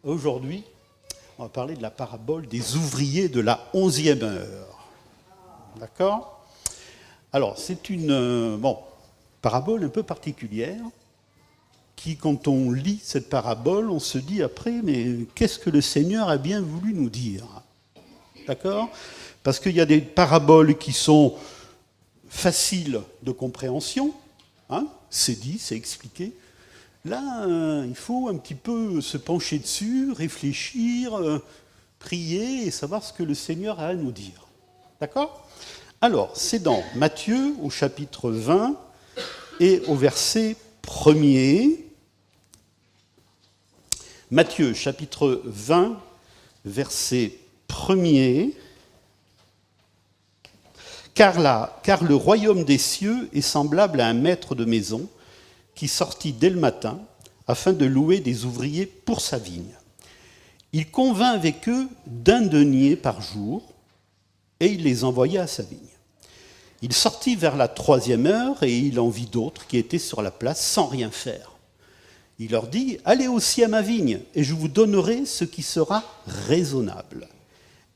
Aujourd'hui, on va parler de la parabole des ouvriers de la 11e heure. D'accord? Alors, c'est une parabole un peu particulière qui, quand on lit cette parabole, on se dit après, mais qu'est-ce que le Seigneur a bien voulu nous dire? D'accord? Parce qu'il y a des paraboles qui sont faciles de compréhension, hein, c'est dit, c'est expliqué. Là, il faut un petit peu se pencher dessus, réfléchir, prier et savoir ce que le Seigneur a à nous dire. D'accord? Alors, c'est dans Matthieu, au chapitre 20 et au verset 1er. Matthieu, chapitre 20, verset 1er. Car le royaume des cieux est semblable à un maître de maison qui sortit dès le matin afin de louer des ouvriers pour sa vigne. Il convint avec eux d'un denier par jour et il les envoya à sa vigne. Il sortit vers la 3e heure et il en vit d'autres qui étaient sur la place sans rien faire. Il leur dit « Allez aussi à ma vigne et je vous donnerai ce qui sera raisonnable. »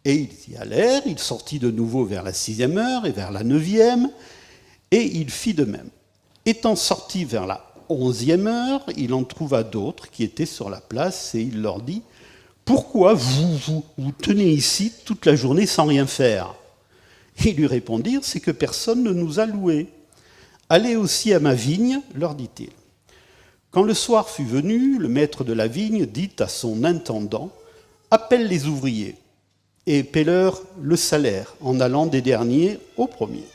Et ils y allèrent, il sortit de nouveau vers la 6e heure et vers la 9e et il fit de même. Étant sorti vers la 11e heure, il en trouva d'autres qui étaient sur la place et il leur dit « Pourquoi vous tenez ici toute la journée sans rien faire ?» Ils lui répondirent « C'est que personne ne nous a loués. »« Allez aussi à ma vigne, leur dit-il. » Quand le soir fut venu, le maître de la vigne dit à son intendant « Appelle les ouvriers et paie-leur le salaire en allant des derniers aux premiers. »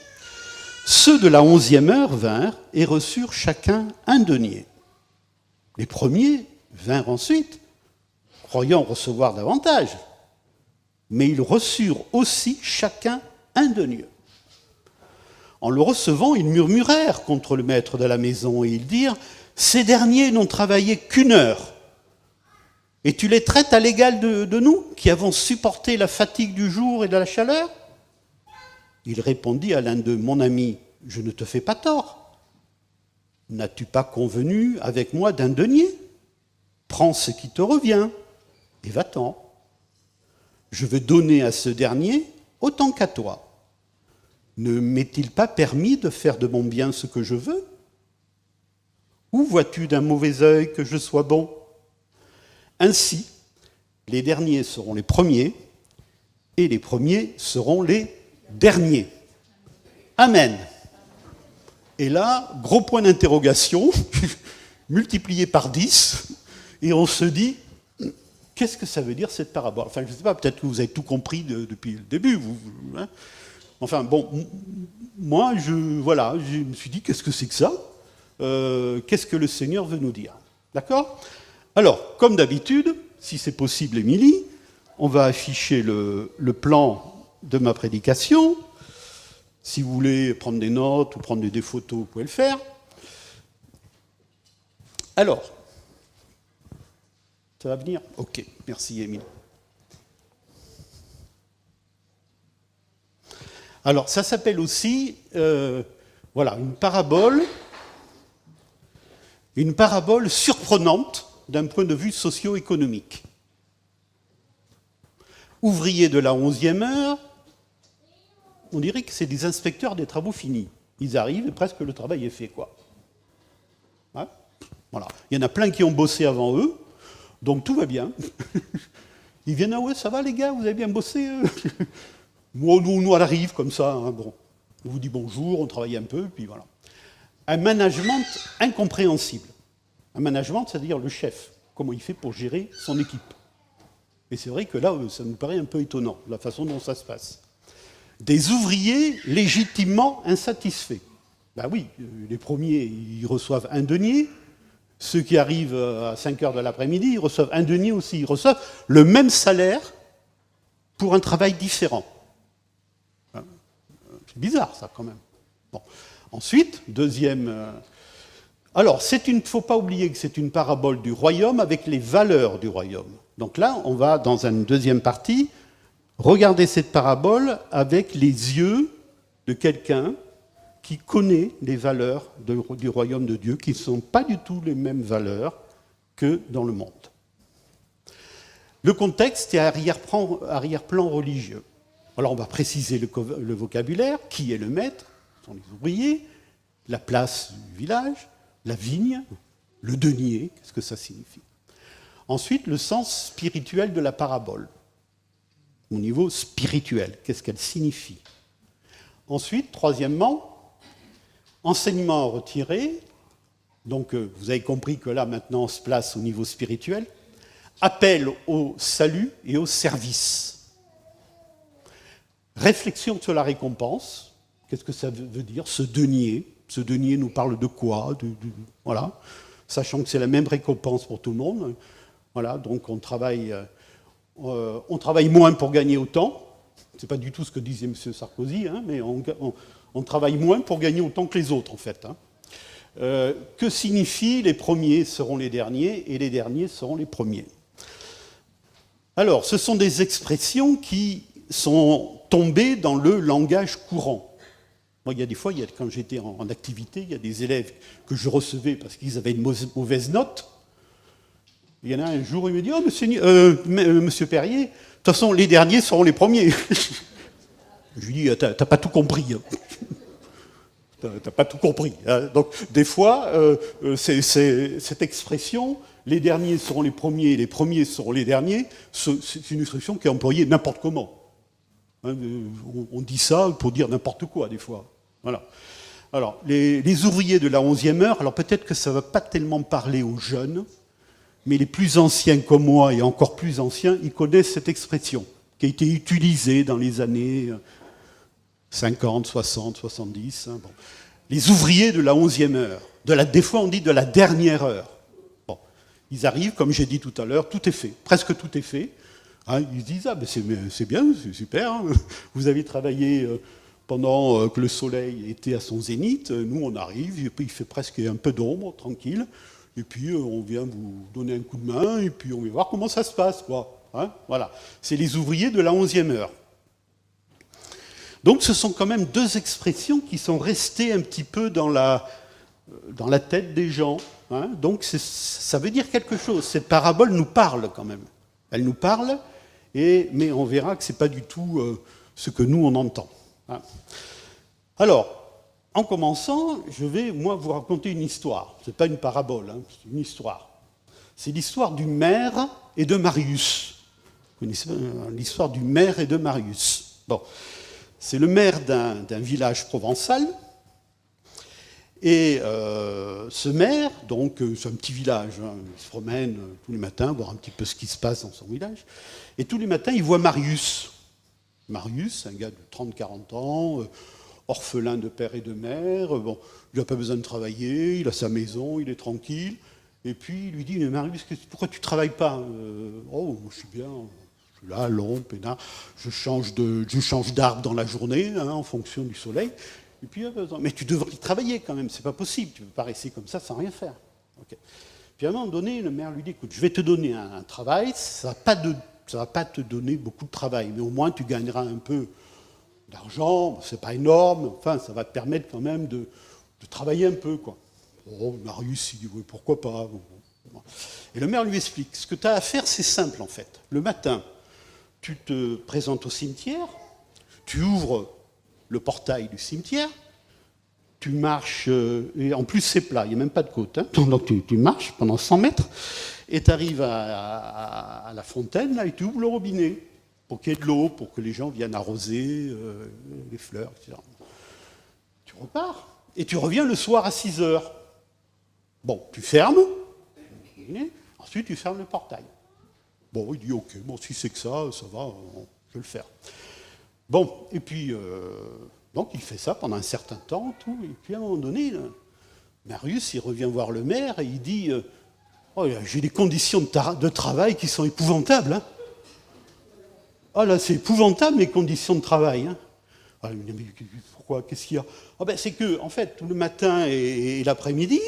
Ceux de la 11e heure vinrent et reçurent chacun un denier. Les premiers vinrent ensuite, croyant recevoir davantage, mais ils reçurent aussi chacun un denier. En le recevant, ils murmurèrent contre le maître de la maison et ils dirent « Ces derniers n'ont travaillé qu'une heure, et tu les traites à l'égal de nous, qui avons supporté la fatigue du jour et de la chaleur ?» Il répondit à l'un d'eux, « Mon ami, je ne te fais pas tort. N'as-tu pas convenu avec moi d'un denier? Prends ce qui te revient et va-t'en. Je veux donner à ce dernier autant qu'à toi. Ne m'est-il pas permis de faire de mon bien ce que je veux? Ou vois-tu d'un mauvais œil que je sois bon? Ainsi, les derniers seront les premiers et les premiers seront les dernier. Amen. Et là, gros point d'interrogation, multiplié par 10, et on se dit, qu'est-ce que ça veut dire cette parabole? Enfin, je ne sais pas, peut-être que vous avez tout compris depuis le début. Hein. Enfin, bon, moi, je me suis dit, qu'est-ce que c'est que ça? Qu'est-ce que le Seigneur veut nous dire? D'accord? Alors, comme d'habitude, si c'est possible, Émilie, on va afficher le plan de ma prédication. Si vous voulez prendre des notes ou prendre des photos, vous pouvez le faire. Alors, ça va venir? Ok, merci Émilie. Alors, ça s'appelle aussi, une parabole surprenante d'un point de vue socio-économique. Ouvriers de la 11e heure, on dirait que c'est des inspecteurs des travaux finis. Ils arrivent et presque le travail est fait, quoi. Hein? Voilà. Il y en a plein qui ont bossé avant eux, donc tout va bien. Ils viennent, ah ouais, ça va les gars, vous avez bien bossé? Nous, elle arrive comme ça, hein, bon. On vous dit bonjour, on travaille un peu, puis voilà. Un management incompréhensible. Un management, c'est-à-dire le chef, comment il fait pour gérer son équipe. Et c'est vrai que là, ça nous paraît un peu étonnant, la façon dont ça se passe. Des ouvriers légitimement insatisfaits. Ben oui, les premiers, ils reçoivent un denier. Ceux qui arrivent à 5 heures de l'après-midi, ils reçoivent un denier aussi. Ils reçoivent le même salaire pour un travail différent. C'est bizarre, ça, quand même. Bon. Ensuite, deuxième... Alors, il ne faut pas oublier que c'est une parabole du royaume avec les valeurs du royaume. Donc là, on va, dans une deuxième partie, regarder cette parabole avec les yeux de quelqu'un qui connaît les valeurs du royaume de Dieu, qui ne sont pas du tout les mêmes valeurs que dans le monde. Le contexte est arrière-plan religieux. Alors on va préciser le vocabulaire, qui est le maître, ce sont les ouvriers, la place du village, la vigne, le denier, qu'est-ce que ça signifie. Ensuite, le sens spirituel de la parabole, au niveau spirituel, qu'est-ce qu'elle signifie. Ensuite, troisièmement, enseignement à retirer, donc vous avez compris que là maintenant on se place au niveau spirituel, appel au salut et au service. Réflexion sur la récompense, qu'est-ce que ça veut dire, ce denier. Ce denier nous parle de quoi, voilà, sachant que c'est la même récompense pour tout le monde. Voilà, donc on travaille moins pour gagner autant. C'est pas du tout ce que disait M. Sarkozy, hein, mais on travaille moins pour gagner autant que les autres, en fait. Hein. Que signifie les premiers seront les derniers et les derniers seront les premiers? Alors, ce sont des expressions qui sont tombées dans le langage courant. Moi, il y a des fois, quand j'étais en activité, il y a des élèves que je recevais parce qu'ils avaient une mauvaise note. Il y en a un jour, il me dit « Oh, monsieur Perrier, de toute façon, les derniers seront les premiers. » Je lui dis « T'as pas tout compris. Hein. T'as pas tout compris. Hein. » Donc, des fois, cette expression, les derniers seront les premiers seront les derniers, c'est une expression qui est employée n'importe comment. Hein, on dit ça pour dire n'importe quoi, des fois. Voilà. Alors, les ouvriers de la 11e heure, alors peut-être que ça ne va pas tellement parler aux jeunes, mais les plus anciens comme moi, et encore plus anciens, ils connaissent cette expression, qui a été utilisée dans les années 50, 60, 70. Hein, bon. Les ouvriers de la 11e heure. Des fois, on dit de la dernière heure. Bon. Ils arrivent, comme j'ai dit tout à l'heure, tout est fait, presque tout est fait. Hein, ils se disent « Ah, ben c'est bien, c'est super, hein. Vous avez travaillé pendant que le soleil était à son zénith, nous on arrive, et puis il fait presque un peu d'ombre, tranquille, et puis on vient vous donner un coup de main, et puis on va voir comment ça se passe, quoi. Hein, voilà. C'est les ouvriers de la 11e heure. Donc ce sont quand même deux expressions qui sont restées un petit peu dans la tête des gens. Hein. Donc ça veut dire quelque chose. Cette parabole nous parle quand même. Elle nous parle, mais on verra que ce n'est pas du tout ce que nous on entend. Hein. Alors, en commençant, je vais, moi, vous raconter une histoire. Ce n'est pas une parabole, hein, c'est une histoire. C'est l'histoire du maire et de Marius. Vous connaissez l'histoire du maire et de Marius. Bon. C'est le maire d'un village provençal. Et ce maire, donc c'est un petit village, hein, il se promène tous les matins, voir un petit peu ce qui se passe dans son village. Et tous les matins, il voit Marius. Marius, un gars de 30-40 ans, orphelin de père et de mère. Bon, il n'a pas besoin de travailler, il a sa maison, il est tranquille. Et puis il lui dit « Mais Marius, pourquoi tu ne travailles pas ?»« Oh, je suis bien, je suis là, long, peinard. Je change d'arbre dans la journée, hein, en fonction du soleil. » Et puis, mais tu devrais y travailler quand même, c'est pas possible, tu ne peux pas rester comme ça sans rien faire. Okay. Puis à un moment donné, le maire lui dit, écoute, je vais te donner un travail, ça ne va pas te donner beaucoup de travail, mais au moins tu gagneras un peu d'argent, c'est pas énorme, enfin ça va te permettre quand même de travailler un peu, quoi. Oh, Marius, il dit, oui, pourquoi pas. Et le maire lui explique, ce que tu as à faire, c'est simple en fait. Le matin, tu te présentes au cimetière, tu ouvres le portail du cimetière, tu marches, et en plus c'est plat, il n'y a même pas de côte, hein, donc tu marches pendant 100 mètres, et tu arrives à la fontaine, là, et tu ouvres le robinet, pour qu'il y ait de l'eau, pour que les gens viennent arroser les fleurs, etc. Tu repars, et tu reviens le soir à 6 heures. Bon, tu fermes, ensuite tu fermes le portail. Bon, il dit, ok, bon, si c'est que ça va, je vais le faire. Bon, et puis, donc il fait ça pendant un certain temps, tout, et puis à un moment donné, là, Marius, il revient voir le maire et il dit oh, j'ai des conditions de travail qui sont épouvantables. Hein. Ah là, c'est épouvantable mes conditions de travail. Hein. Ah, mais pourquoi? Qu'est-ce qu'il y a? Ah, ben, c'est que, en fait, tout le matin et l'après-midi,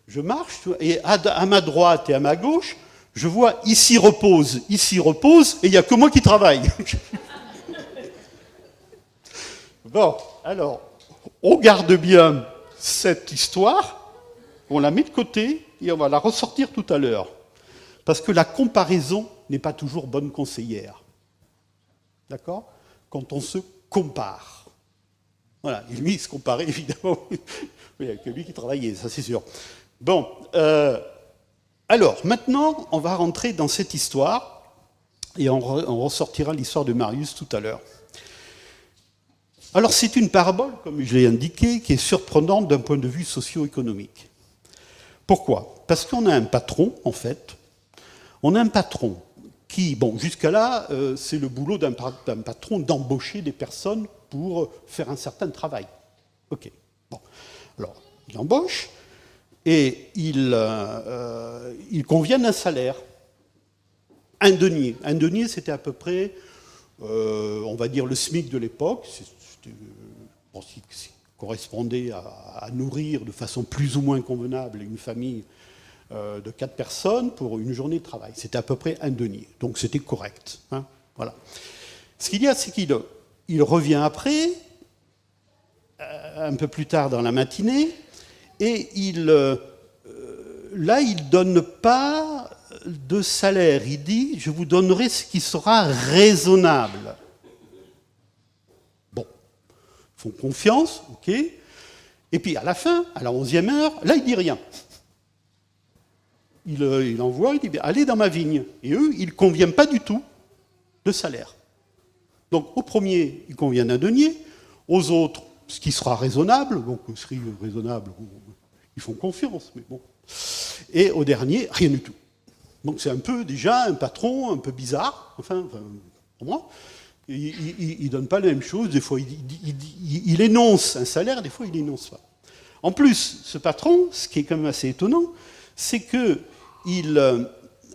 je marche, et à ma droite et à ma gauche, je vois ici repose, et il n'y a que moi qui travaille. Bon, alors, on garde bien cette histoire, on la met de côté et on va la ressortir tout à l'heure. Parce que la comparaison n'est pas toujours bonne conseillère. D'accord? Quand on se compare. Voilà, et lui, il se comparait, évidemment. Oui, il n'y a que lui qui travaillait, ça c'est sûr. Bon, alors, maintenant, on va rentrer dans cette histoire, et on ressortira l'histoire de Marius tout à l'heure. Alors, c'est une parabole, comme je l'ai indiqué, qui est surprenante d'un point de vue socio-économique. Pourquoi? Parce qu'on a un patron, en fait. On a un patron qui, bon, jusqu'à là, c'est le boulot d'un patron d'embaucher des personnes pour faire un certain travail. OK. Bon. Alors, il embauche et il convient d'un salaire. Un denier. Un denier, c'était à peu près, on va dire, le SMIC de l'époque. Bon, qui correspondait à nourrir de façon plus ou moins convenable une famille de 4 personnes pour une journée de travail. C'était à peu près un denier. Donc c'était correct. Hein, voilà. Ce qu'il y a, c'est qu'il revient après, un peu plus tard dans la matinée, et là, il ne donne pas de salaire. Il dit, je vous donnerai ce qui sera raisonnable. Bon, ils font confiance, ok. Et puis à la fin, à la 11e heure, là, il ne dit rien. Il envoie, il dit, allez dans ma vigne. Et eux, ils ne conviennent pas du tout de salaire. Donc au premier, il convient d'un denier, aux autres, ce qui sera raisonnable, donc ce qui est raisonnable, ils font confiance, mais bon. Et au dernier, rien du tout. Donc c'est un peu déjà un patron un peu bizarre, enfin pour moi. Il ne donne pas la même chose, des fois il énonce un salaire, des fois il énonce pas. En plus, ce patron, ce qui est quand même assez étonnant, c'est que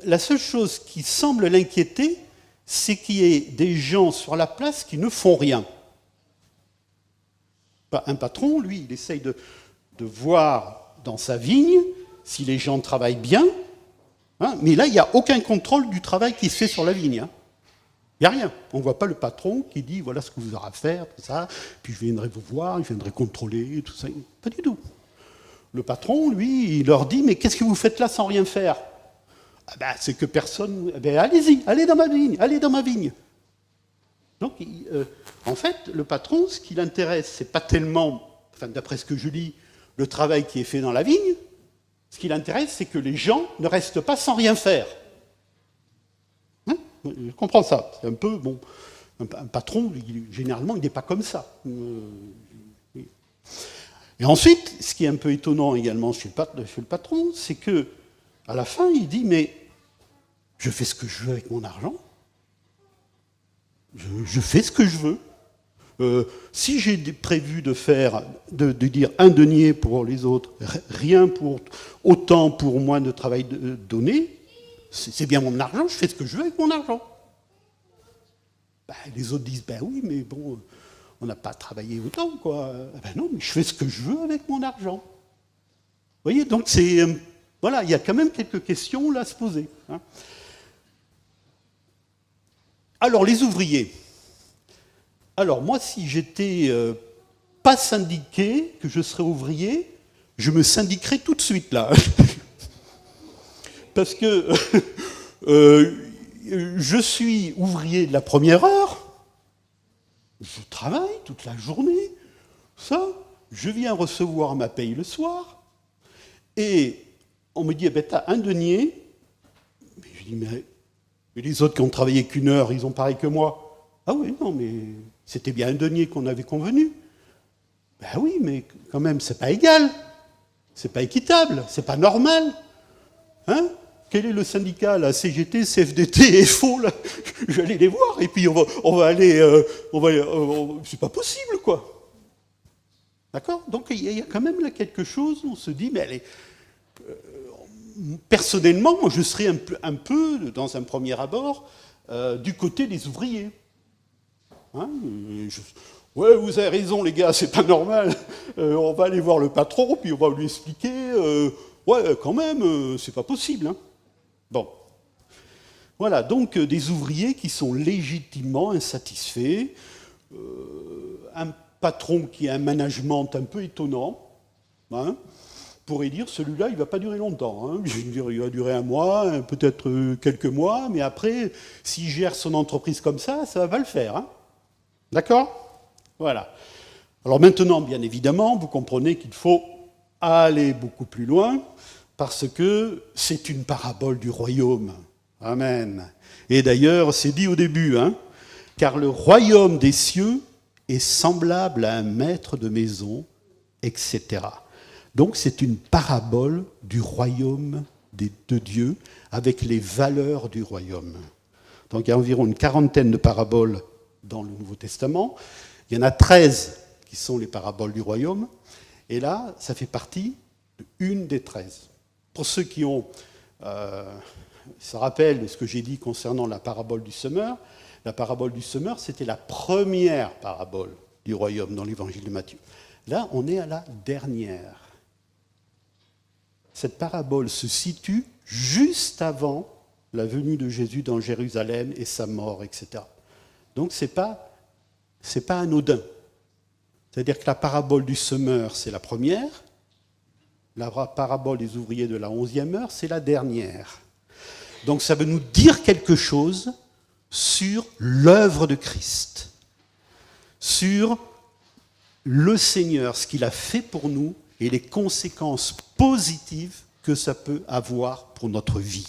la seule chose qui semble l'inquiéter, c'est qu'il y ait des gens sur la place qui ne font rien. Un patron, lui, il essaye de voir dans sa vigne si les gens travaillent bien, hein, mais là, il n'y a aucun contrôle du travail qui se fait sur la vigne. Hein. Il n'y a rien. On ne voit pas le patron qui dit voilà ce que vous aurez à faire, tout ça, puis je viendrai vous voir, je viendrai contrôler, tout ça. Pas du tout. Le patron, lui, il leur dit mais qu'est-ce que vous faites là sans rien faire? Ah ben, c'est que personne. Ben, allez-y, allez dans ma vigne, allez dans ma vigne. Donc, en fait, le patron, ce qui l'intéresse, c'est pas tellement, enfin, d'après ce que je lis, le travail qui est fait dans la vigne. Ce qui l'intéresse, c'est que les gens ne restent pas sans rien faire. Hein? Je comprends ça. C'est un peu, bon, un patron, généralement, il n'est pas comme ça. Et ensuite, ce qui est un peu étonnant également chez le patron, c'est que à la fin, il dit, mais je fais ce que je veux avec mon argent. Je fais ce que je veux. Si j'ai prévu de dire un denier pour les autres, rien pour autant pour moi de travail donné, c'est bien mon argent, je fais ce que je veux avec mon argent. Ben, les autres disent, ben oui, mais bon, on n'a pas travaillé autant, quoi. Ben non, mais je fais ce que je veux avec mon argent. Vous voyez, donc c'est... voilà, il y a quand même quelques questions là à se poser. Hein. Alors, les ouvriers. Alors, moi, si j'étais pas syndiqué, que je serais ouvrier, je me syndiquerais tout de suite, là. Parce que je suis ouvrier de la première heure, je travaille toute la journée, ça, je viens recevoir ma paye le soir, et on me dit, eh ben, t'as un denier. Mais je dis, mais les autres qui ont travaillé qu'une heure, ils ont pareil que moi. Ah oui, non, mais c'était bien un denier qu'on avait convenu. Ben oui, mais quand même, c'est pas égal. C'est pas équitable, c'est pas normal. Hein? Quel est le syndicat, la CGT, CFDT, FO, là? Je vais aller les voir, et puis on va aller... c'est pas possible, quoi. D'accord? Donc il y a quand même là quelque chose, on se dit, mais allez... personnellement, moi, je serais un peu, dans un premier abord, du côté des ouvriers. Hein, ouais, vous avez raison, les gars, c'est pas normal. On va aller voir le patron, puis on va lui expliquer. Ouais, quand même, c'est pas possible. Hein. Bon. Voilà, donc des ouvriers qui sont légitimement insatisfaits. Un patron qui a un management un peu étonnant. Hein, pourrait dire, celui-là, il ne va pas durer longtemps. Hein. Je veux dire, il va durer un mois, peut-être quelques mois, mais après, s'il gère son entreprise comme ça ne va pas le faire. Hein. D'accord ? Voilà. Alors maintenant, bien évidemment, vous comprenez qu'il faut aller beaucoup plus loin, parce que c'est une parabole du royaume. Amen. Et d'ailleurs, c'est dit au début, hein, car le royaume des cieux est semblable à un maître de maison, etc. Donc c'est une parabole du royaume de Dieu avec les valeurs du royaume. Donc il y a environ une quarantaine de paraboles dans le Nouveau Testament. Il y en a 13 qui sont les paraboles du royaume. Et là, ça fait partie d'une des 13. Pour ceux qui ont... ça rappelle ce que j'ai dit concernant la parabole du semeur. La parabole du semeur, c'était la première parabole du royaume dans l'évangile de Matthieu. Là, on est à la dernière. Cette parabole se situe juste avant la venue de Jésus dans Jérusalem et sa mort, etc. Donc, ce n'est pas anodin. C'est-à-dire que la parabole du semeur, c'est la première. La parabole des ouvriers de la 11e heure, c'est la dernière. Donc, ça veut nous dire quelque chose sur l'œuvre de Christ, sur le Seigneur, ce qu'il a fait pour nous et les conséquences positives que ça peut avoir pour notre vie.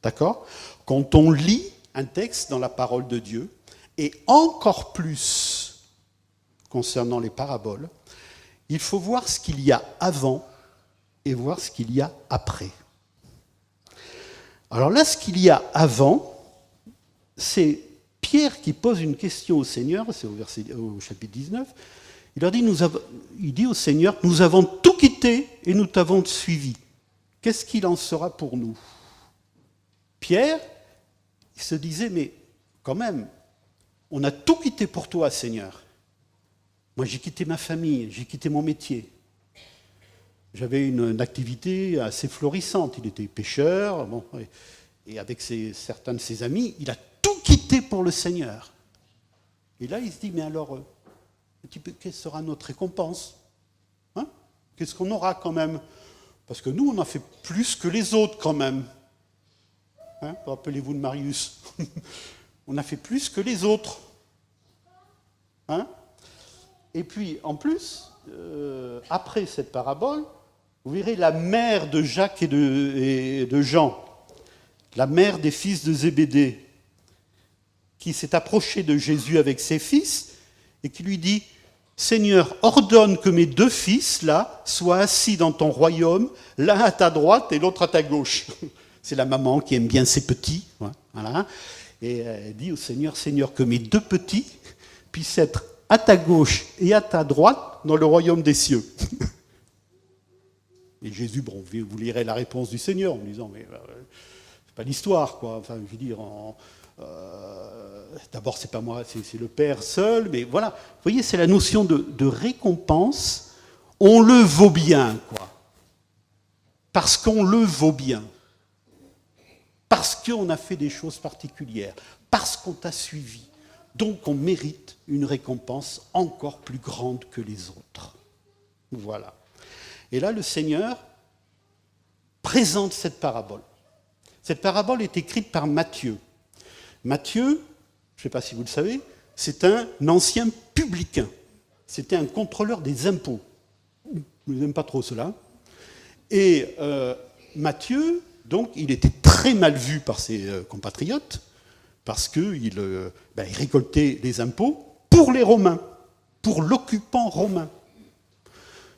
D'accord ? Quand on lit un texte dans la parole de Dieu, et encore plus concernant les paraboles, il faut voir ce qu'il y a avant et voir ce qu'il y a après. Alors là, ce qu'il y a avant, c'est Pierre qui pose une question au Seigneur, c'est au chapitre 19, il dit au Seigneur, nous avons tout quitté et nous t'avons suivi. Qu'est-ce qu'il en sera pour nous ? Pierre, il se disait, mais quand même, on a tout quitté pour toi, Seigneur. Moi, j'ai quitté ma famille, j'ai quitté mon métier. J'avais une activité assez florissante. Il était pêcheur, bon, et avec certains de ses amis, il a tout quitté pour le Seigneur. Et là, il se dit, mais alors, quelle sera notre récompense ? Hein ? Qu'est-ce qu'on aura quand même ? Parce que nous, on a fait plus que les autres quand même. Hein ? Rappelez-vous de Marius. On a fait plus que les autres. Hein ? Et puis, en plus, après cette parabole, vous verrez la mère de Jacques et de Jean, la mère des fils de Zébédée, qui s'est approchée de Jésus avec ses fils et qui lui dit « Seigneur, ordonne que mes 2 fils, là, soient assis dans ton royaume, l'un à ta droite et l'autre à ta gauche. » C'est la maman qui aime bien ses petits. Voilà. Et elle dit au Seigneur, « Seigneur, que mes 2 petits puissent être à ta gauche et à ta droite dans le royaume des cieux. » Et Jésus, bon, vous lirez la réponse du Seigneur en disant, mais c'est pas l'histoire, quoi. Enfin, je veux dire, d'abord, c'est pas moi, c'est le Père seul, mais voilà. Vous voyez, c'est la notion de récompense. On le vaut bien, quoi. Parce qu'on le vaut bien. Parce qu'on a fait des choses particulières. Parce qu'on t'a suivi. Donc, on mérite une récompense encore plus grande que les autres. Voilà. Et là, le Seigneur présente cette parabole. Cette parabole est écrite par Matthieu. Matthieu, je ne sais pas si vous le savez, c'est un ancien publicain. C'était un contrôleur des impôts. Je n'aime pas trop cela. Et Matthieu, donc, il était très mal vu par ses compatriotes parce qu'il récoltait les impôts pour les Romains, pour l'occupant romain.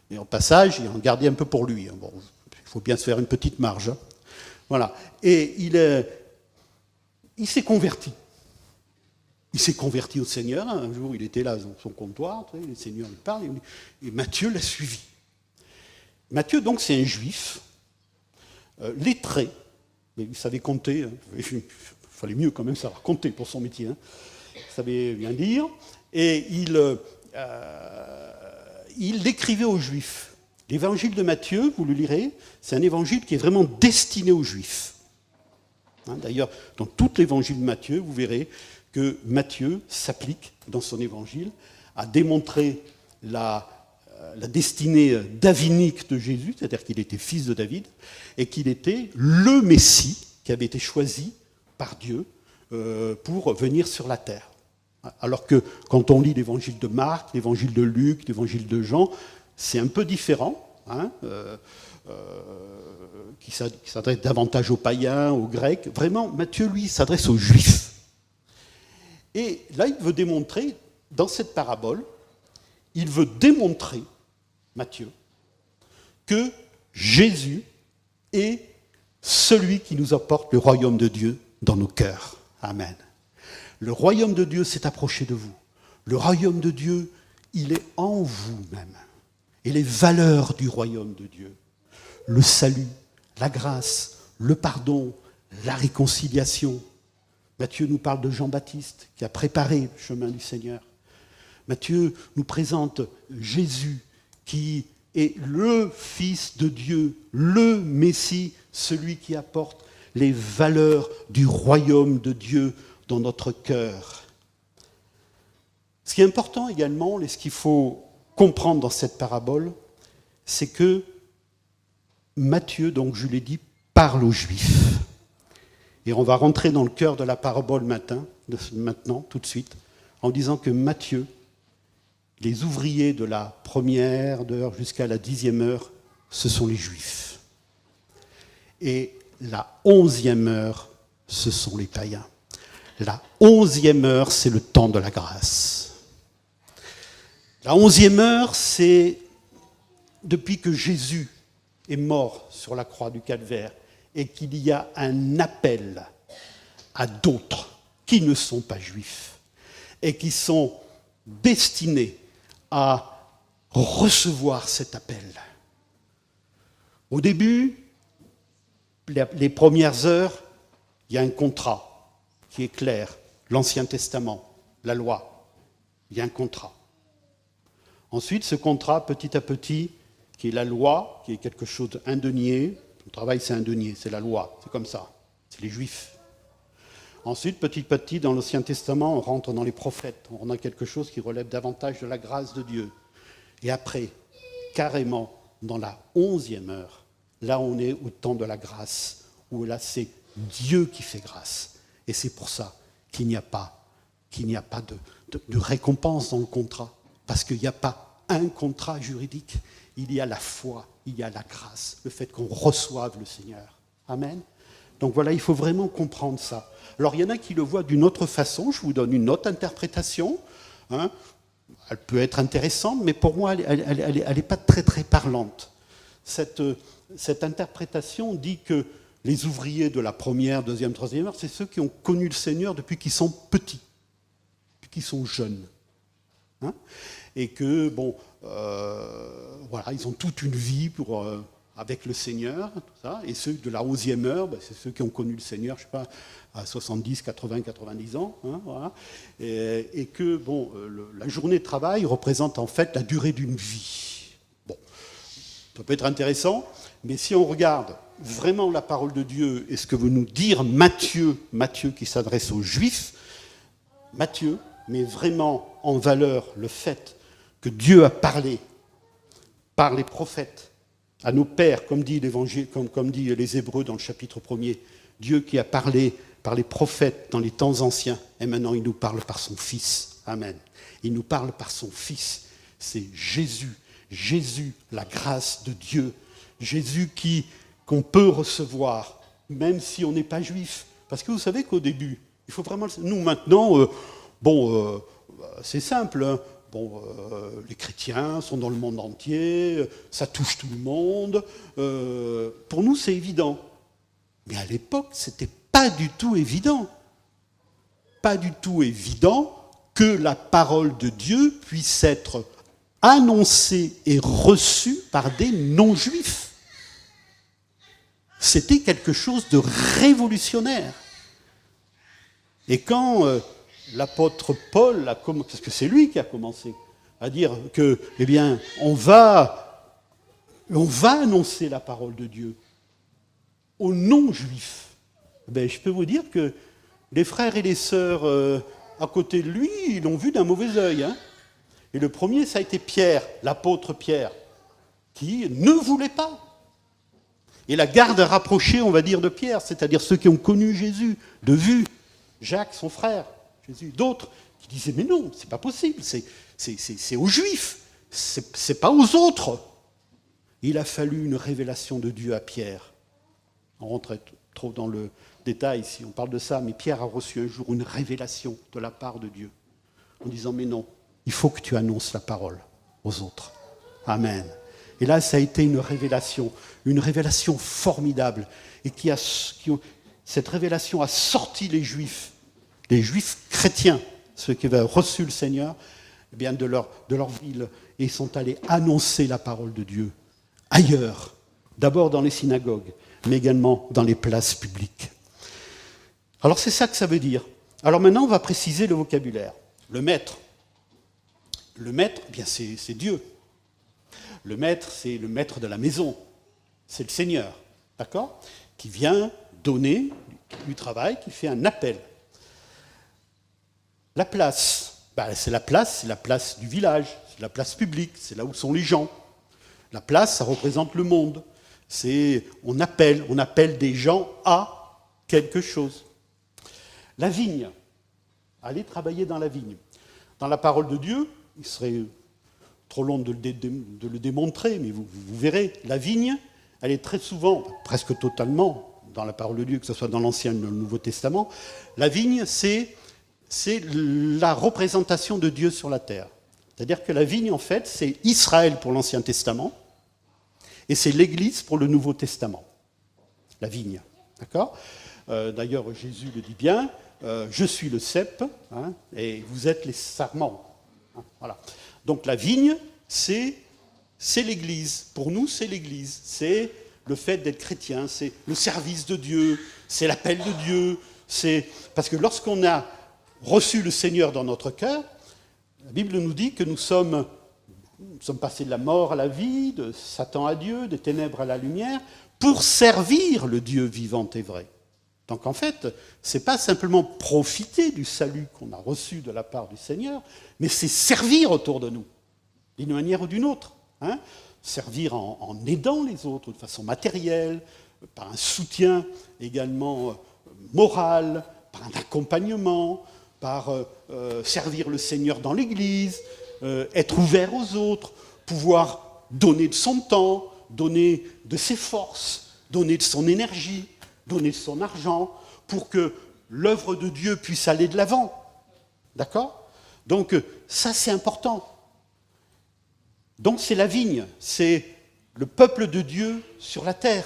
Et en passage, il en gardait un peu pour lui. Bon, il faut bien se faire une petite marge. Voilà. Et il s'est converti. Il s'est converti au Seigneur. Un jour, il était là dans son comptoir, le Seigneur lui parle, et Matthieu l'a suivi. Matthieu, donc, c'est un juif, lettré, mais il savait compter. Il fallait mieux quand même savoir compter pour son métier. Il savait bien lire. Et il l'écrivait aux Juifs. L'évangile de Matthieu, vous le lirez, c'est un évangile qui est vraiment destiné aux Juifs. D'ailleurs, dans tout l'évangile de Matthieu, vous verrez que Matthieu s'applique dans son évangile à démontrer la destinée davinique de Jésus, c'est-à-dire qu'il était fils de David, et qu'il était le Messie qui avait été choisi par Dieu pour venir sur la terre. Alors que quand on lit l'évangile de Marc, l'évangile de Luc, l'évangile de Jean, c'est un peu différent, qui s'adresse davantage aux païens, aux grecs. Vraiment, Matthieu, lui, s'adresse aux juifs. Et là, il veut démontrer, dans cette parabole, il veut démontrer, Matthieu, que Jésus est celui qui nous apporte le royaume de Dieu dans nos cœurs. Amen. Le royaume de Dieu s'est approché de vous. Le royaume de Dieu, il est en vous-même. Et les valeurs du royaume de Dieu, le salut, la grâce, le pardon, la réconciliation. Matthieu nous parle de Jean-Baptiste qui a préparé le chemin du Seigneur. Matthieu nous présente Jésus qui est le Fils de Dieu, le Messie, celui qui apporte les valeurs du royaume de Dieu dans notre cœur. Ce qui est important également, et ce qu'il faut comprendre dans cette parabole, c'est que Matthieu, donc je l'ai dit, parle aux Juifs. Et on va rentrer dans le cœur de la parabole maintenant, tout de suite, en disant que Matthieu, les ouvriers de la première heure jusqu'à la 10e heure, ce sont les Juifs. Et la 11e heure, ce sont les païens. La 11e heure, c'est le temps de la grâce. La 11e heure, c'est depuis que Jésus est mort sur la croix du Calvaire et qu'il y a un appel à d'autres qui ne sont pas juifs et qui sont destinés à recevoir cet appel. Au début, les premières heures, il y a un contrat qui est clair, l'Ancien Testament, la loi, il y a un contrat. Ensuite, ce contrat, petit à petit, qui est la loi, qui est quelque chose d'indénié, le travail c'est indénié, c'est la loi, c'est comme ça, c'est les Juifs. Ensuite, petit à petit, dans l'Ancien Testament, on rentre dans les prophètes, on a quelque chose qui relève davantage de la grâce de Dieu. Et après, carrément, dans la 11e heure, là on est au temps de la grâce, où là c'est Dieu qui fait grâce. Et c'est pour ça qu'il n'y a pas de récompense dans le contrat, parce qu'il n'y a pas un contrat juridique, il y a la foi, il y a la grâce, le fait qu'on reçoive le Seigneur. Amen. Donc voilà, il faut vraiment comprendre ça. Alors il y en a qui le voient d'une autre façon, je vous donne une autre interprétation. Elle peut être intéressante, mais pour moi, elle n'est pas très très parlante. Cette interprétation dit que les ouvriers de la première, deuxième, troisième heure, c'est ceux qui ont connu le Seigneur depuis qu'ils sont petits, depuis qu'ils sont jeunes. Et que, voilà, ils ont toute une vie avec le Seigneur, tout ça. Et ceux de la 11e heure, c'est ceux qui ont connu le Seigneur, je ne sais pas, à 70, 80, 90 ans. Voilà. Et que, la journée de travail représente en fait la durée d'une vie. Bon, ça peut être intéressant, mais si on regarde vraiment la parole de Dieu et ce que veut nous dire Matthieu qui s'adresse aux Juifs, Matthieu met vraiment en valeur le fait que Dieu a parlé par les prophètes à nos pères, comme dit l'Évangile, comme dit les Hébreux dans le chapitre 1er, Dieu qui a parlé par les prophètes dans les temps anciens, et maintenant il nous parle par son Fils. Amen. Il nous parle par son Fils. C'est Jésus. Jésus, la grâce de Dieu. Jésus qu'on peut recevoir, même si on n'est pas juif. Parce que vous savez qu'au début, il faut vraiment... Nous maintenant, c'est simple, hein. Les chrétiens sont dans le monde entier, ça touche tout le monde. Pour nous, c'est évident. Mais à l'époque, ce n'était pas du tout évident. Pas du tout évident que la parole de Dieu puisse être annoncée et reçue par des non-juifs. C'était quelque chose de révolutionnaire. Et quand l'apôtre Paul, parce que c'est lui qui a commencé à dire que, on va annoncer la parole de Dieu aux non-juifs. Je peux vous dire que les frères et les sœurs à côté de lui, ils l'ont vu d'un mauvais œil. Et le premier, ça a été Pierre, l'apôtre Pierre, qui ne voulait pas. Et la garde rapprochée, on va dire, de Pierre, c'est-à-dire ceux qui ont connu Jésus de vue, Jacques, son frère, Jésus, d'autres, qui disaient, mais non, c'est pas possible, c'est aux Juifs, c'est pas aux autres. Il a fallu une révélation de Dieu à Pierre. On rentre trop dans le détail si on parle de ça, mais Pierre a reçu un jour une révélation de la part de Dieu, en disant, mais non, il faut que tu annonces la parole aux autres. Amen. Et là, ça a été une révélation formidable, et cette révélation a sorti les Juifs chrétiens, ceux qui avaient reçu le Seigneur, eh bien de leur ville, et sont allés annoncer la parole de Dieu ailleurs, d'abord dans les synagogues, mais également dans les places publiques. Alors c'est ça que ça veut dire. Alors maintenant, on va préciser le vocabulaire. Le maître, eh bien c'est Dieu. Le maître, c'est le maître de la maison. C'est le Seigneur, d'accord ? Qui vient donner du travail, qui fait un appel. La place, c'est la place du village, c'est la place publique, c'est là où sont les gens. La place, ça représente le monde. On appelle des gens à quelque chose. La vigne, aller travailler dans la vigne. Dans la parole de Dieu, il serait trop long de le démontrer, mais vous verrez, la vigne, elle est très souvent, presque totalement, dans la parole de Dieu, que ce soit dans l'Ancien ou dans le Nouveau Testament, la vigne, c'est la représentation de Dieu sur la terre. C'est-à-dire que la vigne, en fait, c'est Israël pour l'Ancien Testament, et c'est l'Église pour le Nouveau Testament. La vigne, d'accord ? D'ailleurs, Jésus le dit bien, je suis le cep, hein, et vous êtes les sarments. Hein, voilà. Donc la vigne, c'est l'Église. Pour nous, c'est l'Église. C'est le fait d'être chrétien, c'est le service de Dieu, c'est l'appel de Dieu. Parce que lorsqu'on a reçu le Seigneur dans notre cœur, la Bible nous dit que nous sommes passés de la mort à la vie, de Satan à Dieu, des ténèbres à la lumière, pour servir le Dieu vivant et vrai. Donc en fait, ce n'est pas simplement profiter du salut qu'on a reçu de la part du Seigneur, mais c'est servir autour de nous, d'une manière ou d'une autre. Hein, servir en aidant les autres de façon matérielle, par un soutien également moral, par un accompagnement, par servir le Seigneur dans l'Église, être ouvert aux autres, pouvoir donner de son temps, donner de ses forces, donner de son énergie, donner de son argent, pour que l'œuvre de Dieu puisse aller de l'avant. D'accord ? Donc ça, c'est important. Donc c'est la vigne, c'est le peuple de Dieu sur la terre.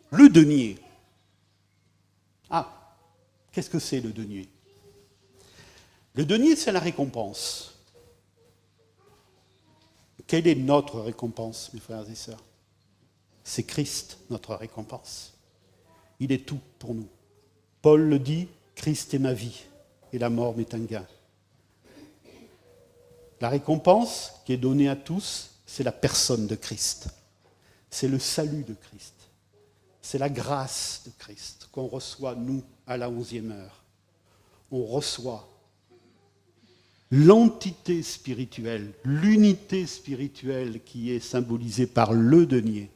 Le denier. Ah, qu'est-ce que c'est le denier ? Le denier, c'est la récompense. Quelle est notre récompense, mes frères et sœurs ? C'est Christ, notre récompense. Il est tout pour nous. Paul le dit, Christ est ma vie, et la mort m'est un gain. La récompense qui est donnée à tous, c'est la personne de Christ. C'est le salut de Christ. C'est la grâce de Christ qu'on reçoit, nous, à la 11e heure. On reçoit l'entité spirituelle, l'unité spirituelle qui est symbolisée par le denier.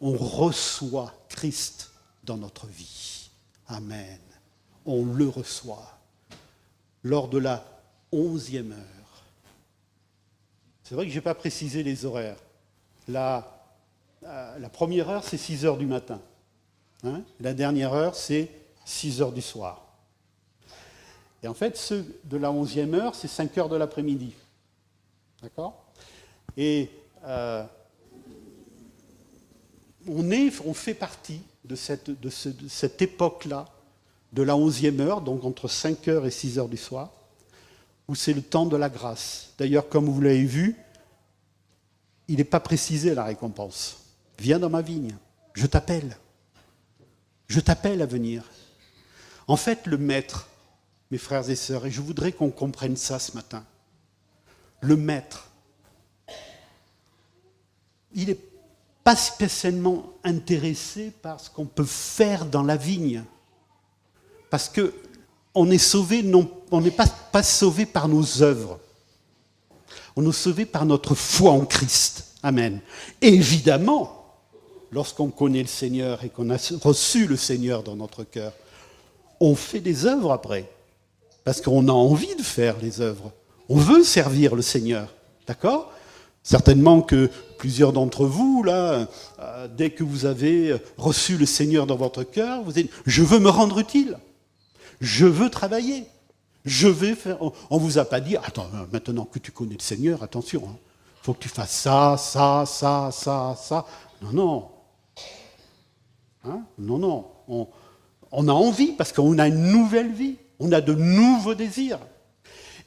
On reçoit Christ dans notre vie. Amen. On le reçoit lors de la 11e heure. C'est vrai que je n'ai pas précisé les horaires. La première heure, c'est 6 heures du matin. Hein ? La dernière heure, c'est 6 heures du soir. Et en fait, ceux de la 11e heure, c'est 5 heures de l'après-midi. D'accord ? Et on fait partie de cette époque-là, de la 11e heure, donc entre 5 heures et 6 heures du soir, où c'est le temps de la grâce. D'ailleurs, comme vous l'avez vu, il n'est pas précisé la récompense. Viens dans ma vigne, je t'appelle. Je t'appelle à venir. En fait, le maître, mes frères et sœurs, et je voudrais qu'on comprenne ça ce matin, le maître, il n'est pas spécialement intéressé par ce qu'on peut faire dans la vigne. Parce qu'on est sauvé, on n'est pas sauvé par nos œuvres. On est sauvé par notre foi en Christ. Amen. Et évidemment, lorsqu'on connaît le Seigneur et qu'on a reçu le Seigneur dans notre cœur, on fait des œuvres après. Parce qu'on a envie de faire les œuvres. On veut servir le Seigneur. D'accord ? Certainement que plusieurs d'entre vous, là, dès que vous avez reçu le Seigneur dans votre cœur, vous dites « Je veux me rendre utile. Je veux travailler. Je vais faire... » On ne vous a pas dit « Attends, maintenant que tu connais le Seigneur, attention, il faut que tu fasses ça, ça, ça, ça, ça. » Non, non. Hein? Non, non. On a envie parce qu'on a une nouvelle vie. On a de nouveaux désirs.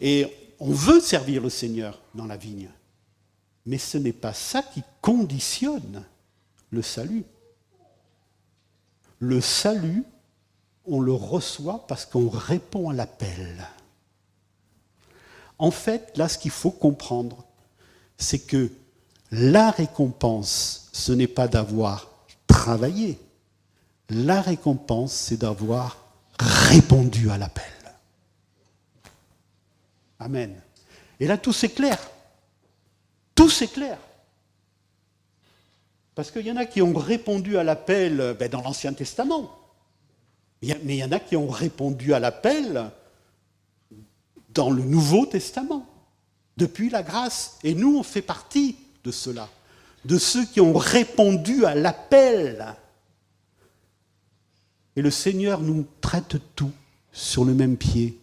Et on veut servir le Seigneur dans la vigne. Mais ce n'est pas ça qui conditionne le salut. Le salut, on le reçoit parce qu'on répond à l'appel. En fait, là, ce qu'il faut comprendre, c'est que la récompense, ce n'est pas d'avoir travaillé. La récompense, c'est d'avoir répondu à l'appel. Amen. Et là, tout c'est clair. Tout c'est clair. Parce qu'il y en a qui ont répondu à l'appel dans l'Ancien Testament. Mais il y en a qui ont répondu à l'appel dans le Nouveau Testament, depuis la grâce. Et nous, on fait partie de ceux-là, de ceux qui ont répondu à l'appel. Et le Seigneur nous traite tout sur le même pied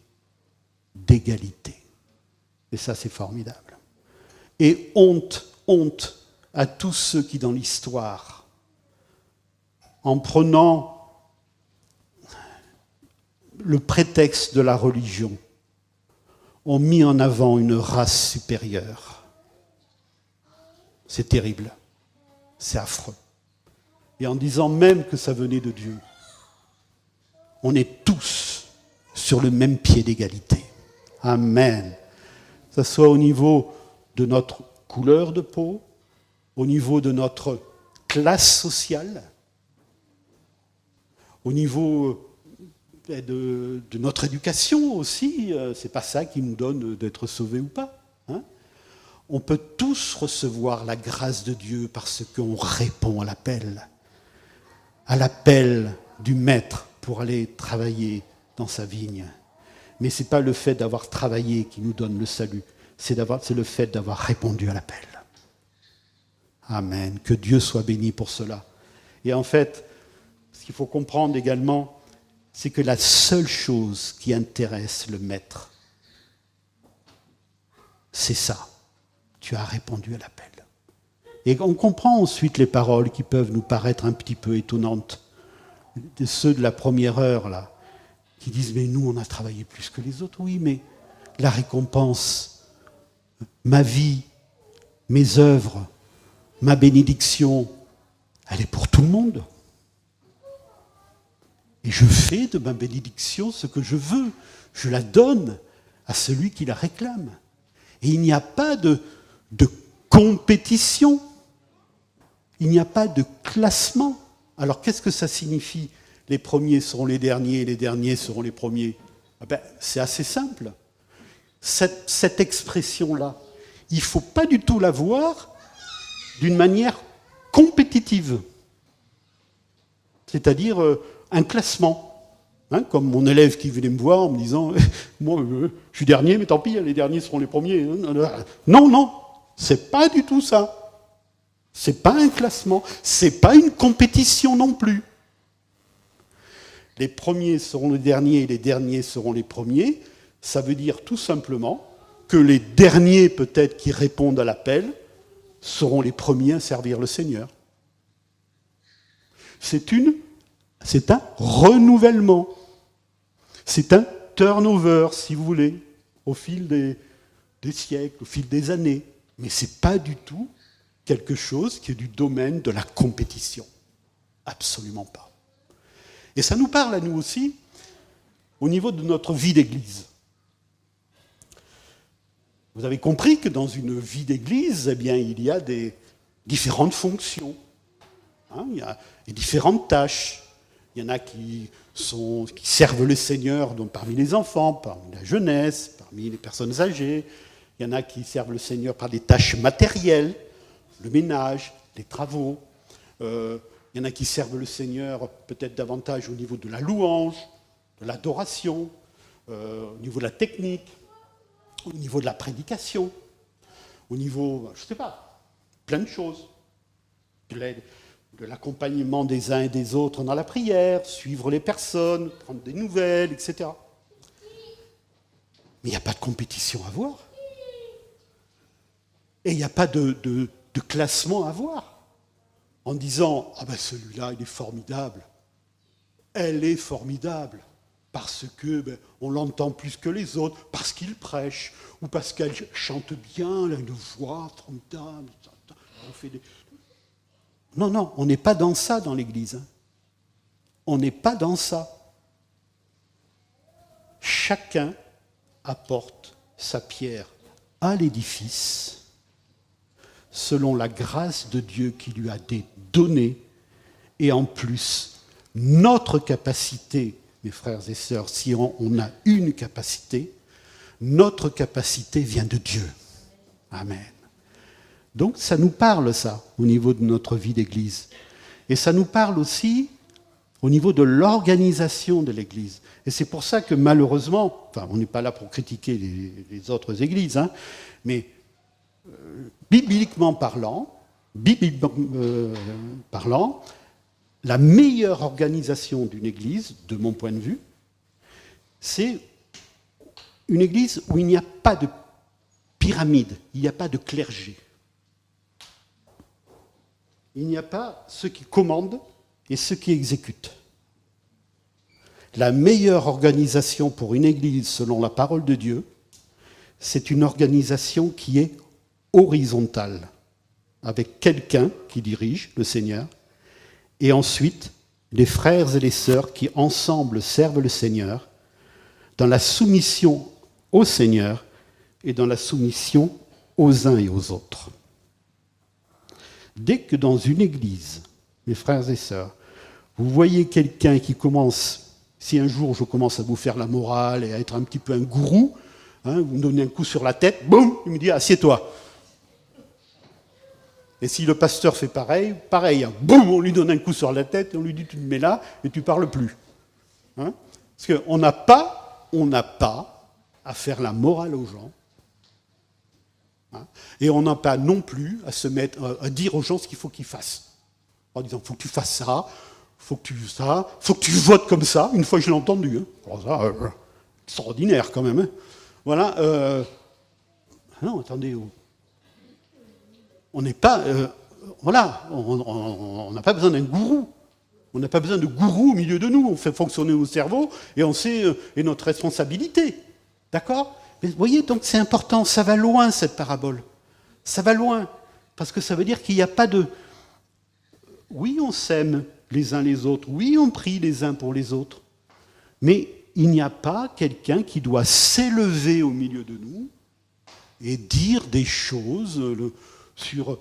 d'égalité. Et ça, c'est formidable. Et honte à tous ceux qui, dans l'histoire, en prenant le prétexte de la religion, ont mis en avant une race supérieure. C'est terrible. C'est affreux. Et en disant même que ça venait de Dieu, on est tous sur le même pied d'égalité. Amen. Que ce soit au niveau de notre couleur de peau, au niveau de notre classe sociale, au niveau de notre éducation aussi, c'est pas ça qui nous donne d'être sauvés ou pas. Hein ? On peut tous recevoir la grâce de Dieu parce qu'on répond à l'appel du Maître pour aller travailler dans sa vigne. Mais ce n'est pas le fait d'avoir travaillé qui nous donne le salut, c'est le fait d'avoir répondu à l'appel. Amen. Que Dieu soit béni pour cela. Et en fait, ce qu'il faut comprendre également, c'est que la seule chose qui intéresse le Maître, c'est ça. Tu as répondu à l'appel. Et on comprend ensuite les paroles qui peuvent nous paraître un petit peu étonnantes. De ceux de la première heure, là, qui disent « Mais nous, on a travaillé plus que les autres. » Oui, mais la récompense, ma vie, mes œuvres, ma bénédiction, elle est pour tout le monde. Et je fais de ma bénédiction ce que je veux. Je la donne à celui qui la réclame. Et il n'y a pas de compétition. Il n'y a pas de classement. Alors qu'est-ce que ça signifie ? Les premiers seront les derniers et les derniers seront les premiers. C'est assez simple. Cette expression-là, il ne faut pas du tout la voir d'une manière compétitive. C'est-à-dire un classement. Hein, comme mon élève qui venait me voir en me disant « Moi, je suis dernier, mais tant pis, les derniers seront les premiers. » Non, non, c'est pas du tout ça. C'est pas un classement, c'est pas une compétition non plus. Les premiers seront les derniers et les derniers seront les premiers. Ça veut dire tout simplement que les derniers, peut-être, qui répondent à l'appel, seront les premiers à servir le Seigneur. C'est un renouvellement. C'est un turnover, si vous voulez, au fil des siècles, au fil des années. Mais ce n'est pas du tout quelque chose qui est du domaine de la compétition. Absolument pas. Et ça nous parle à nous aussi au niveau de notre vie d'église. Vous avez compris que dans une vie d'église, eh bien, il y a des différentes fonctions. Hein, il y a des différentes tâches. Il y en a qui servent le Seigneur donc parmi les enfants, parmi la jeunesse, parmi les personnes âgées. Il y en a qui servent le Seigneur par des tâches matérielles, le ménage, les travaux. Il y en a qui servent le Seigneur peut-être davantage au niveau de la louange, de l'adoration, au niveau de la technique, au niveau de la prédication, au niveau, je ne sais pas, plein de choses. De l'accompagnement des uns et des autres dans la prière, suivre les personnes, prendre des nouvelles, etc. Mais il n'y a pas de compétition à voir. Et il n'y a pas de classement à voir. En disant, ah ben celui-là, il est formidable. Elle est formidable. Parce que on l'entend plus que les autres, parce qu'il prêche, ou parce qu'elle chante bien, elle a une voix formidable. On fait des... Non, on n'est pas dans ça dans l'Église. Hein. On n'est pas dans ça. Chacun apporte sa pierre à l'édifice selon la grâce de Dieu qui lui a donnée, et en plus, notre capacité, mes frères et sœurs, si on a une capacité, notre capacité vient de Dieu. Amen. Donc ça nous parle, ça, au niveau de notre vie d'Église. Et ça nous parle aussi au niveau de l'organisation de l'Église. Et c'est pour ça que malheureusement, enfin on n'est pas là pour critiquer les autres Églises, hein, mais bibliquement parlant, la meilleure organisation d'une Église, de mon point de vue, c'est une Église où il n'y a pas de pyramide, il n'y a pas de clergé. Il n'y a pas ceux qui commandent et ceux qui exécutent. La meilleure organisation pour une Église, selon la parole de Dieu, c'est une organisation qui est horizontale, avec quelqu'un qui dirige, le Seigneur, et ensuite les frères et les sœurs qui ensemble servent le Seigneur dans la soumission au Seigneur et dans la soumission aux uns et aux autres. Dès que dans une église, mes frères et sœurs, vous voyez quelqu'un qui commence, si un jour je commence à vous faire la morale et à être un petit peu un gourou, hein, vous me donnez un coup sur la tête, boum, il me dit assieds-toi. Et si le pasteur fait pareil, hein, boum, on lui donne un coup sur la tête et on lui dit tu te mets là et tu parles plus. Hein, parce qu'on n'a pas à faire la morale aux gens. Hein, et on n'a pas non plus à se mettre à dire aux gens ce qu'il faut qu'ils fassent. En disant, il faut que tu fasses ça, faut que tu votes comme ça. Une fois, je l'ai entendu. Hein. Alors ça, extraordinaire quand même. Hein. Voilà. Non, attendez. On n'est pas... voilà, on n'a pas besoin d'un gourou. On n'a pas besoin de gourou au milieu de nous. On fait fonctionner nos cerveaux et on sait et notre responsabilité. D'accord ? Mais vous voyez, donc c'est important. Ça va loin, cette parabole. Ça va loin. Parce que ça veut dire qu'il n'y a pas de... Oui, on s'aime les uns les autres. Oui, on prie les uns pour les autres. Mais il n'y a pas quelqu'un qui doit s'élever au milieu de nous et dire des choses sur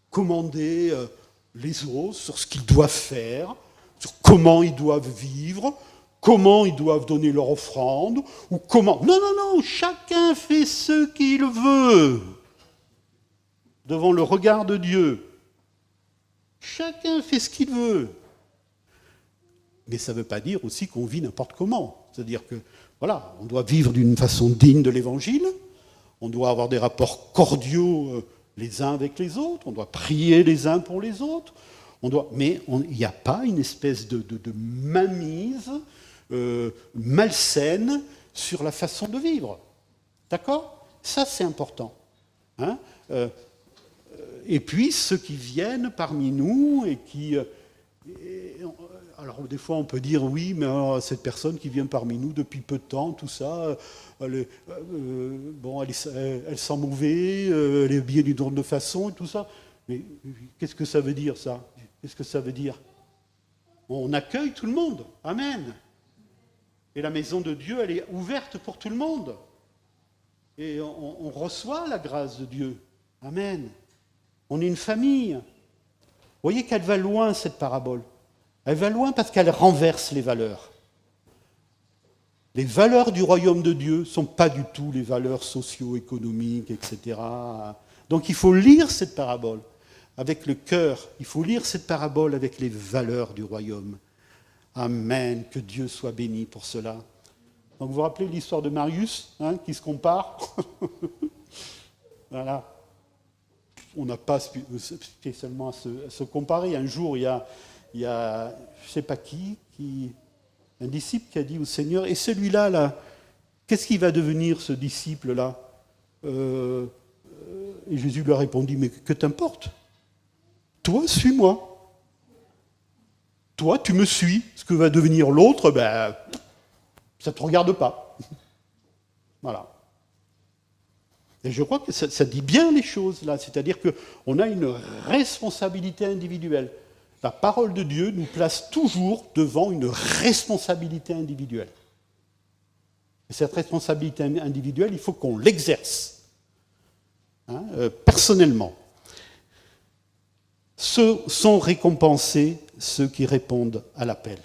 commander les autres, sur ce qu'ils doivent faire, sur comment ils doivent vivre, comment ils doivent donner leur offrande, ou comment... Non, chacun fait ce qu'il veut devant le regard de Dieu. Chacun fait ce qu'il veut. Mais ça ne veut pas dire aussi qu'on vit n'importe comment. C'est-à-dire que, voilà, on doit vivre d'une façon digne de l'Évangile, on doit avoir des rapports cordiaux les uns avec les autres, on doit prier les uns pour les autres, mais il n'y a pas une espèce de mainmise malsaine sur la façon de vivre. D'accord ? Ça, c'est important. Hein ? Et puis, ceux qui viennent parmi nous et qui... alors, des fois, on peut dire, oui, mais alors, cette personne qui vient parmi nous depuis peu de temps, tout ça, elle sent mauvais, elle est habillée d'une drôle de façon, et tout ça. Mais qu'est-ce que ça veut dire, ça ? Qu'est-ce que ça veut dire ? On accueille tout le monde. Amen. Et la maison de Dieu, elle est ouverte pour tout le monde. Et on reçoit la grâce de Dieu. Amen. On est une famille. Vous voyez qu'elle va loin, cette parabole. Elle va loin parce qu'elle renverse les valeurs. Les valeurs du royaume de Dieu ne sont pas du tout les valeurs socio-économiques, etc. Donc il faut lire cette parabole avec le cœur. Il faut lire cette parabole avec les valeurs du royaume. Amen, que Dieu soit béni pour cela. Donc vous vous rappelez l'histoire de Marius, qui se compare. Voilà. On n'a pas spécialement à se comparer. Un jour, il y a je ne sais pas qui, un disciple qui a dit au Seigneur, et celui-là, là, qu'est-ce qu'il va devenir, ce disciple-là Et Jésus lui a répondu, mais que t'importe? Toi, suis-moi. Toi, tu me suis. Ce que va devenir l'autre, ben, ça ne te regarde pas. Voilà. Et je crois que ça dit bien les choses, là. C'est-à-dire qu'on a une responsabilité individuelle. La parole de Dieu nous place toujours devant une responsabilité individuelle. Et cette responsabilité individuelle, il faut qu'on l'exerce, personnellement. Sont récompensés ceux qui répondent à l'appel.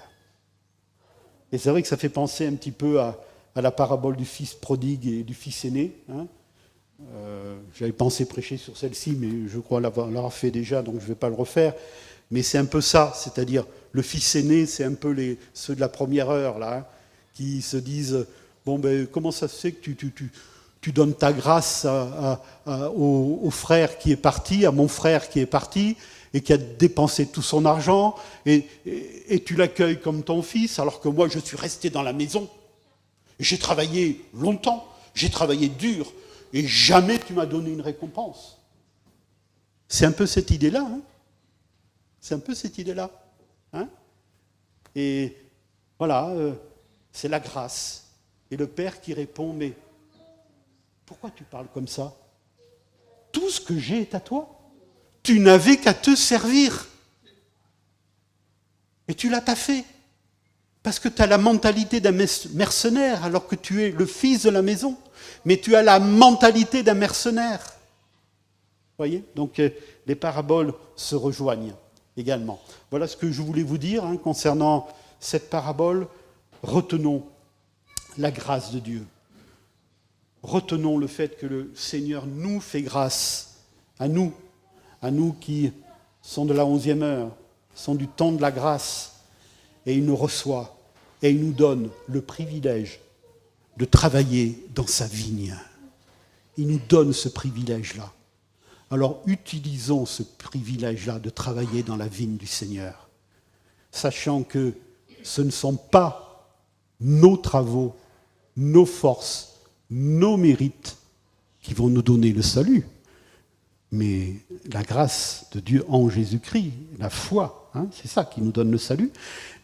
Et c'est vrai que ça fait penser un petit peu à la parabole du fils prodigue et du fils aîné. J'avais pensé prêcher sur celle-ci, mais je crois l'avoir fait déjà, donc je ne vais pas le refaire. Mais c'est un peu ça, c'est-à-dire le fils aîné, c'est un peu ceux de la première heure, là, qui se disent « Bon, ben, comment ça se fait que tu donnes ta grâce au frère qui est parti, à mon frère qui est parti, et qui a dépensé tout son argent, et tu l'accueilles comme ton fils, alors que moi, je suis resté dans la maison. J'ai travaillé longtemps, j'ai travaillé dur, et jamais tu m'as donné une récompense. » C'est un peu cette idée-là, C'est un peu cette idée-là. Et voilà, c'est la grâce. Et le Père qui répond, mais pourquoi tu parles comme ça? Tout ce que j'ai est à toi. Tu n'avais qu'à te servir. Et tu l'as taffé. Parce que tu as la mentalité d'un mercenaire alors que tu es le fils de la maison. Mais tu as la mentalité d'un mercenaire. Vous voyez? Donc les paraboles se rejoignent également. Voilà ce que je voulais vous dire concernant cette parabole. Retenons la grâce de Dieu. Retenons le fait que le Seigneur nous fait grâce, à nous qui sont de la 11e heure, sont du temps de la grâce, et il nous reçoit, et il nous donne le privilège de travailler dans sa vigne. Il nous donne ce privilège-là. Alors utilisons ce privilège-là de travailler dans la vigne du Seigneur, sachant que ce ne sont pas nos travaux, nos forces, nos mérites qui vont nous donner le salut, mais la grâce de Dieu en Jésus-Christ, la foi, c'est ça qui nous donne le salut.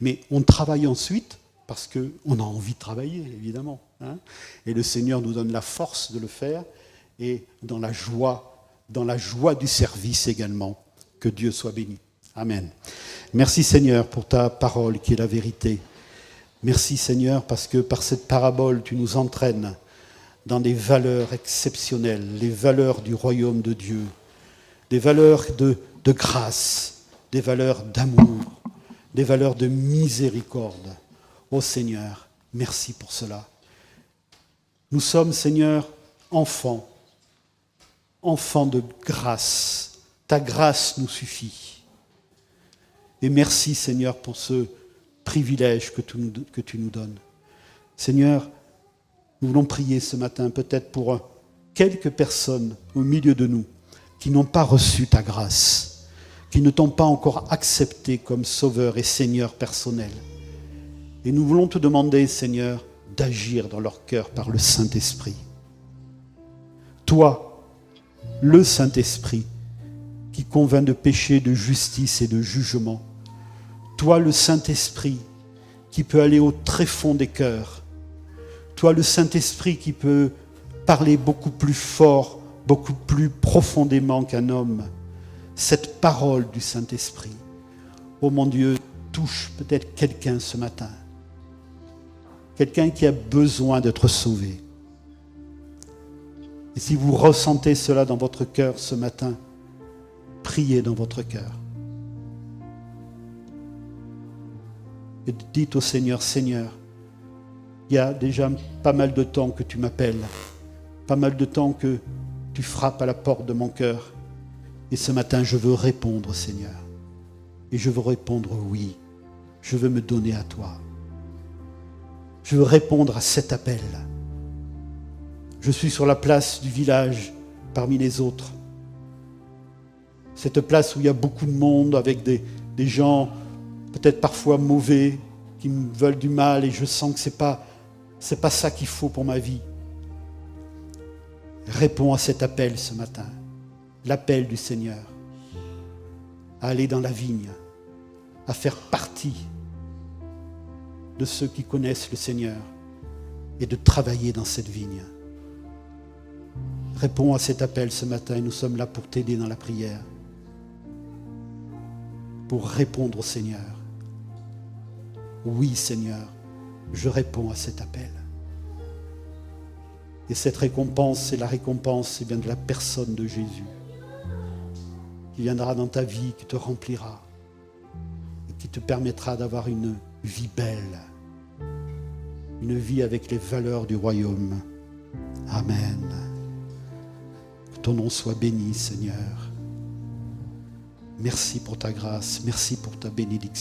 Mais on travaille ensuite parce qu'on a envie de travailler, évidemment. Et le Seigneur nous donne la force de le faire, et dans la joie du service également. Que Dieu soit béni. Amen. Merci Seigneur pour ta parole qui est la vérité. Merci Seigneur parce que par cette parabole, tu nous entraînes dans des valeurs exceptionnelles, les valeurs du royaume de Dieu, des valeurs de grâce, des valeurs d'amour, des valeurs de miséricorde. Ô Seigneur, merci pour cela. Nous sommes, Seigneur, enfants de grâce. Ta grâce nous suffit. Et merci, Seigneur, pour ce privilège que tu nous donnes. Seigneur, nous voulons prier ce matin peut-être pour quelques personnes au milieu de nous qui n'ont pas reçu ta grâce, qui ne t'ont pas encore accepté comme Sauveur et Seigneur personnel. Et nous voulons te demander, Seigneur, d'agir dans leur cœur par le Saint-Esprit. Toi, le Saint-Esprit, qui convainc de péché, de justice et de jugement. Toi, le Saint-Esprit, qui peut aller au tréfonds des cœurs. Toi, le Saint-Esprit, qui peut parler beaucoup plus fort, beaucoup plus profondément qu'un homme. Cette parole du Saint-Esprit, oh mon Dieu, touche peut-être quelqu'un ce matin. Quelqu'un qui a besoin d'être sauvé. Et si vous ressentez cela dans votre cœur ce matin, priez dans votre cœur. Et dites au Seigneur, Seigneur, Il y a déjà pas mal de temps que tu m'appelles, pas mal de temps que tu frappes à la porte de mon cœur. Et ce matin, je veux répondre, Seigneur. Et je veux répondre oui. Je veux me donner à toi. Je veux répondre à cet appel. Je suis sur la place du village parmi les autres. Cette place où il y a beaucoup de monde avec des gens peut-être parfois mauvais qui me veulent du mal et je sens que c'est pas ça qu'il faut pour ma vie. Réponds à cet appel ce matin, l'appel du Seigneur, à aller dans la vigne, à faire partie de ceux qui connaissent le Seigneur et de travailler dans cette vigne. Réponds à cet appel ce matin et nous sommes là pour t'aider dans la prière, pour répondre au Seigneur. Oui, Seigneur, je réponds à cet appel. Et cette récompense, c'est la récompense de la personne de Jésus, qui viendra dans ta vie, qui te remplira, et qui te permettra d'avoir une vie belle, une vie avec les valeurs du royaume. Amen. Que ton nom soit béni, Seigneur. Merci pour ta grâce, merci pour ta bénédiction.